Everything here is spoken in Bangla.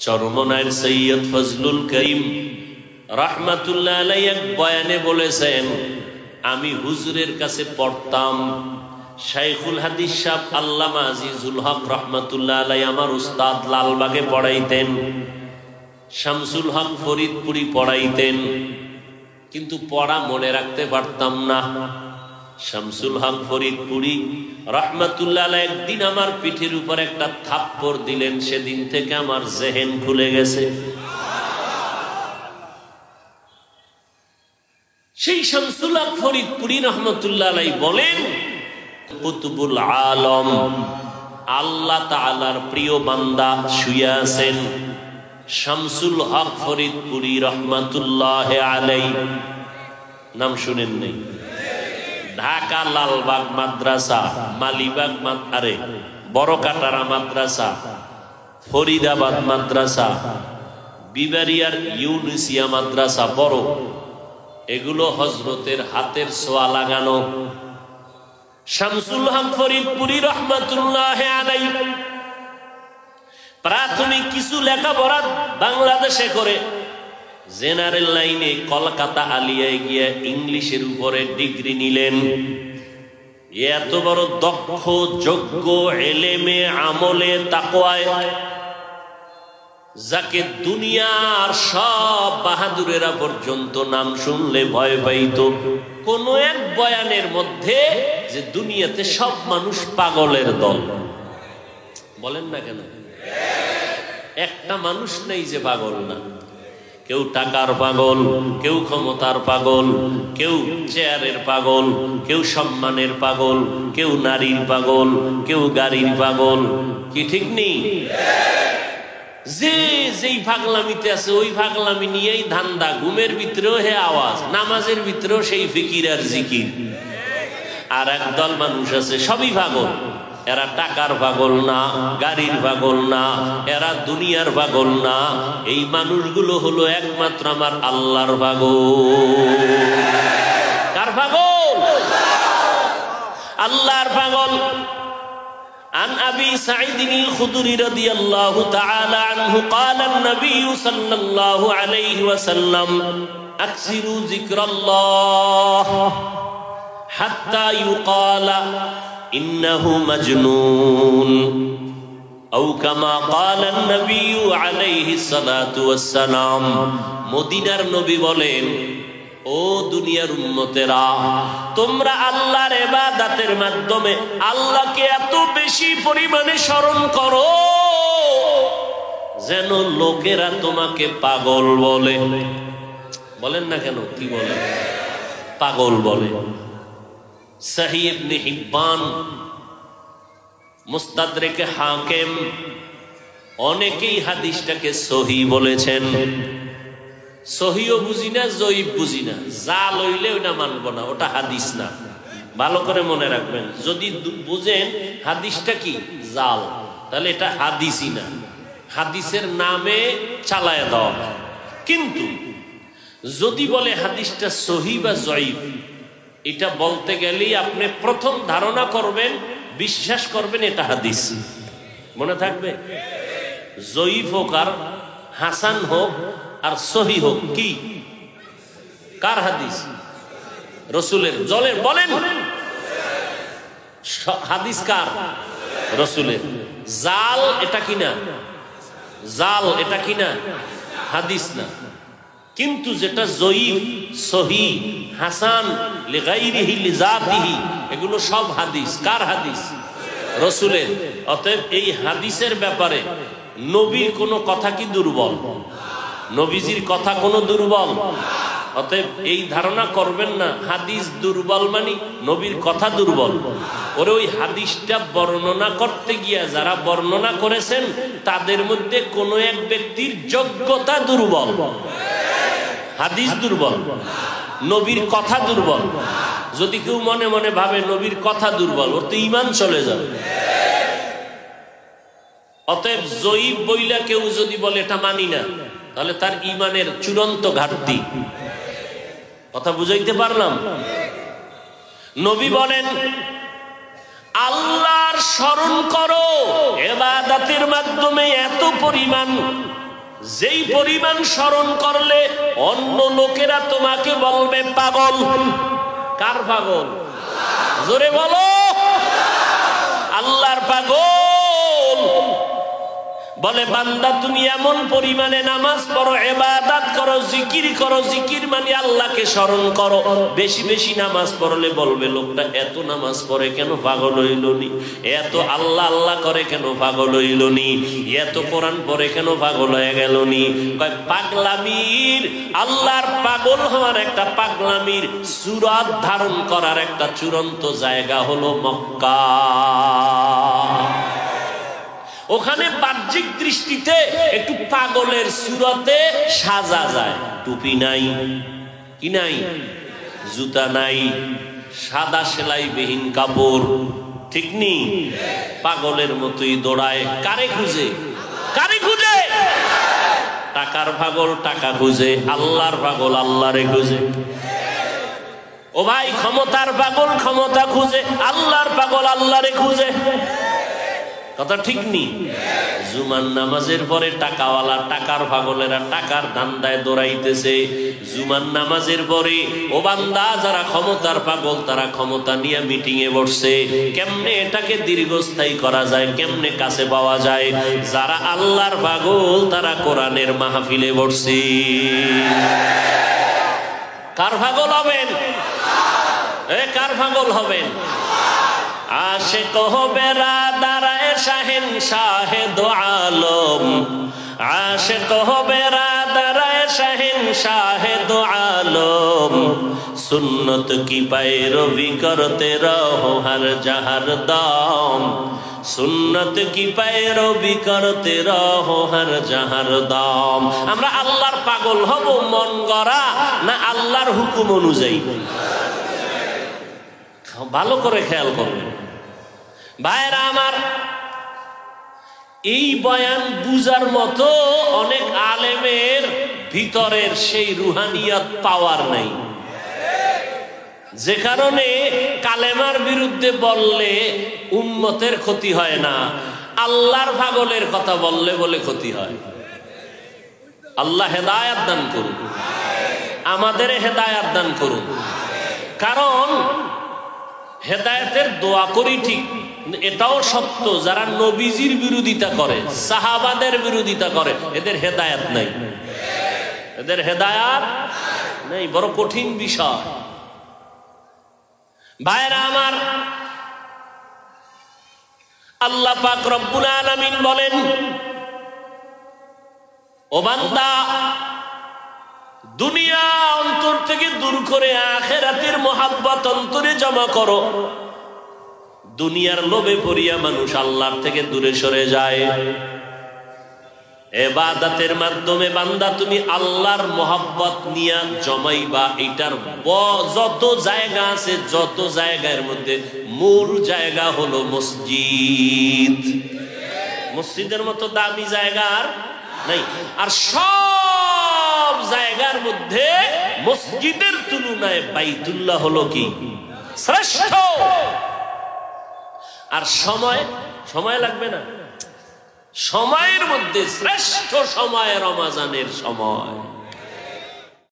চরমনায়ের সৈয়দ ফজলুল করিম রাহমাতুল্লাহ আলাইহি এক বয়ানে বলেছেন, আমি হুজুরের কাছে পড়তাম, শাইখুল হাদিস সাহেব আল্লামা আজিজুল হক রাহমাতুল্লাহ আলাইহি আমার উস্তাদ লালবাগে পড়াইতেন, শামসুল হক ফরিদপুরি পড়াইতেন, কিন্তু পড়া মনে রাখতে পারতাম না। শামসুল হক ফরিদপুরি রাহমাতুল্লাহ আলাইহি একদিন আমার পিঠের উপর একটা থাপ্পড় দিলেন, সেদিন থেকে আমার জেহেন খুলে গেছে। সেই শামসুল হক ফরিদপুরি রাহমাতুল্লাহ আলাইহি বলেন, কুতুবুল আলম আল্লাহ তাআলার প্রিয় বান্দা শুয়ে আছেন শামসুল হক ফরিদপুরি রাহমাতুল্লাহ আলাইহি, নাম শুনেন নাই? ঢাকা লালবাগ মাদ্রাসা, মালিবাগ বড়কাটারা মাদ্রাসা, ফরিদাবাদ মাদ্রাসা, বিবারিয়ার ইউনিসিয়া মাদ্রাসা, বড় এগুলো হযরতের হাতের ছোঁয়া লাগানো। শামসুল হক ফরিদপুরি রাহমাতুল্লাহ আলাইহি প্রাথমিক কিছু লেখাপড়া বাংলাদেশে করে জেনারেল লাইনে কলকাতা আলিয়ায় গিয়ে ইংলিশের উপরে ডিগ্রি নিলেন। এত বড় দক্ষ, যোগ্য, এলেমে, আমলে, তাকওয়ায়, যাকে দুনিয়ার সব বাহাদুরেরা পর্যন্ত নাম শুনলে ভয় পাইত। কোন এক বয়ানের মধ্যে যে দুনিয়াতে সব মানুষ পাগলের দল, বলেন না কেন? একটা মানুষ নেই যে পাগল না। কেউ টাকার পাগল, কেউ ক্ষমতার পাগল, কেউ চেয়ারের পাগল, কেউ সম্মানের পাগল, কেউ নারীর পাগল, কেউ গাড়ির পাগল। কি ঠিক নেই? যে যেই পাগলামিতে আছে ওই পাগলামি নিয়েই ধান্দা। ঘুমের ভিতরেও হে আওয়াজ, নামাজের ভিতরেও সেই ফিকির আর জিকির। আর একদল মানুষ আছে সবই পাগল, এরা টাকার পাগল না, গাড়ির পাগল না, এরা দুনিয়ার পাগল না। এই মানুষগুলো হলো একমাত্র আমার আল্লাহর পাগল। কার পাগল? আল্লাহর পাগল। عن أبي سعيد الخدري رضي الله تعالى عنه قال النبي صلى الله عليه وسلم أكثروا ذكر الله حتى يقال إنه مجنون أو كما قال النبي عليه الصلاة والسلام। মদিনার নবী বলেন, ও দুনিয়ার উম্মতেরা, তোমরা আল্লাহর ইবাদতের মাধ্যমে আল্লাহকে এত বেশি পরিমাণে স্মরণ করো যেন লোকেরা তোমাকে পাগল বলে। বলেন না কেন? কি বলে? পাগল বলে। সহিহ ইবনে হিব্বান, মুস্তাদরেকে হাকিম, অনেকেই হাদিসটাকে সহিহ বলেছেন। সহিও বুঝি না, জয়ীফ বুঝি না, যা লইলে ওটা মানব না, ওটা হাদিস না। ভালো করে মনে রাখবেন, যদি বুঝেন হাদিসটা কি জাল, তাহলে এটা হাদিসই না, হাদিসের নামে চালায় দেওয়া। কিন্তু যদি বলে হাদিসটা সহিহ বা জয়ীফ, এটা বলতে গেলেই আপনি প্রথম ধারণা করবেন, বিশ্বাস করবেন এটা হাদিস। মনে থাকবে, জয়ীফ হোক আর হাসান হোক আর সহিহ হোক, কি কার হাদিস? রসুলের। জলের বলেন, হাদিস কার? রসুলের। জাল এটা কিনা? জাল এটা কিনা? হাদিস না। কিন্তু যেটা জয়ীফ, সহিহ, হাসান, লিগাইরিহি, লিজাতিহি, এগুলো সব হাদিস। কার হাদিস? রসুলের। অতএব এই হাদিসের ব্যাপারে নবীর কোনো কথা কি দুর্বল? নবীজির কথা কোনো দুর্বল? অতএব এই ধারণা করবেন না হাদিস দুর্বল মানে নবীর কথা দুর্বল। ওরে ওই হাদিসটা বর্ণনা করতে গিয়া যারা বর্ণনা করেছেন তাদের মধ্যে কোনো এক ব্যক্তির যোগ্যতা দুর্বল। হাদিস দুর্বল, নবীর কথা দুর্বল। যদি কেউ মনে মনে ভাবে নবীর কথা দুর্বল, ওর তো ঈমান চলে যাবে। অতএব জয়ীফ বইলা কেউ যদি বলে এটা মানি না, তাহলে তার ঈমানের চূড়ান্ত ঘাটতি। কথা বুঝাইতে পারলাম? নবী বলেন, আল্লাহর স্মরণ করো, ইবাদতের মাধ্যমে এত পরিমাণ যেই পরিমাণ স্মরণ করলে অন্য লোকেরা তোমাকে বলবে পাগল। কার পাগল? জোরে বলো। আল্লাহর পাগল। বলে বান্দা তুমি এমন পরিমাণে নামাজ পড়ো, ইবাদত করো, জিকির করো, জিকির মানে আল্লাহকে স্মরণ করো। বেশি বেশি নামাজ পড়লে বলবে লোকটা এত নামাজ পড়ে কেন পাগল হইলনি, এত আল্লাহ আল্লাহ করে কেন পাগল হইলনি, এত কোরআন পড়ে কেন পাগল হয়ে গেলনি। কয় পাগলামির, আল্লাহর পাগল হওয়ার একটা পাগলামির সুরাত ধারণ করার একটা চূড়ান্ত জায়গা হলো মক্কা। ওখানে বাহ্যিক দৃষ্টিতে একটু পাগলের সুরতে সাজা যায়। টুপি নাই, কি নাই, জুতা নাই, সাদা সেলাইবিহীন কাপড়, ঠিক নি, পাগলের মতোই দৌড়ায়। কারে খুঁজে? কারে খুঁজে? টাকার পাগল টাকা খুঁজে, আল্লাহর পাগল আল্লাহরে খুঁজে। ও ভাই, ক্ষমতার পাগল ক্ষমতা খুঁজে, আল্লাহর পাগল আল্লাহরে খুঁজে। কথা ঠিক নি? জুমার নামাজের পরে টাকাওয়ালা টাকার পাগলেরা টাকার ধান্দায় দৌড়াইতেছে। জুমার নামাজের পরে ও বান্দা যারা ক্ষমতার পাগল তারা ক্ষমতা নিয়ে মিটিং এ বসছে, কেমনে এটাকে দীর্ঘস্থায়ী করা যায়, কেমনে কাছে পাওয়া যায়। যারা আল্লাহর পাগল তারা কোরআনের মাহফিলে বসছে। কার পাগল হবেন? কার পাগল হবেন? আশিক হবে রাদারায়ে শাহেনশাহ দো আলম, আশিক হবে রাদারায়ে শাহেনশাহ দো আলম, সুন্নত কি पैरवी करते रहो हर जहर दम, সুন্নত কি पैरवी करते रहो हर जहर दम। আমরা আল্লাহর পাগল হব মন গড়া না আল্লাহর হুকুম অনুযায়ী? ভালো করে খেয়াল করবেন ভাইরা আমার। এই বয়ান বুঝার মতো অনেক আলেমের ভিতরের সেই রুহানিয়াত পাওয়ার নাই, যে কারণে কালেমার বিরুদ্ধে বললে উম্মতের ক্ষতি হয় না, আল্লাহর পাগলের কথা বললে বলে ক্ষতি হয়। আল্লাহ হেদায়াত দান করুন, আমাদের হেদায়াত দান করুন। কারণ হেদায়েতের দোয়া করি ঠিক, এটাও সত্য যারা নবীজির বিরোধিতা করে, সাহাবাদের বিরোধিতা করে, এদের হেদায়েত নাই, এদের হেদায়েত নেই। বড় কঠিন বিষয় ভাইরা আমার। আল্লাহ পাক রব্বুল আলামিন বলেন, ও বান্দা দুনিয়া অন্তর থেকে দূর করে আখিরাতের মোহাব্বত অন্তরে জমা করো। দুনিয়ার লোভে পড়িয়া মানুষ আল্লাহর থেকে দূরে সরে যায়। ইবাদতের মাধ্যমে বান্দা তুমি আল্লাহর মোহাব্বত নিয়া জমাইবা। এটার যত জায়গা আছে, যত জায়গার মধ্যে মূল জায়গা হলো মসজিদ। মসজিদের মতো দামি জায়গা আর নাই। আর সব জায়গার মধ্যে মসজিদের তুলনায় বাইতুল্লাহ হলো কি শ্রেষ্ঠ। আর সময় লাগবে না, সময়ের মধ্যে শ্রেষ্ঠ সময় রমজানের সময়।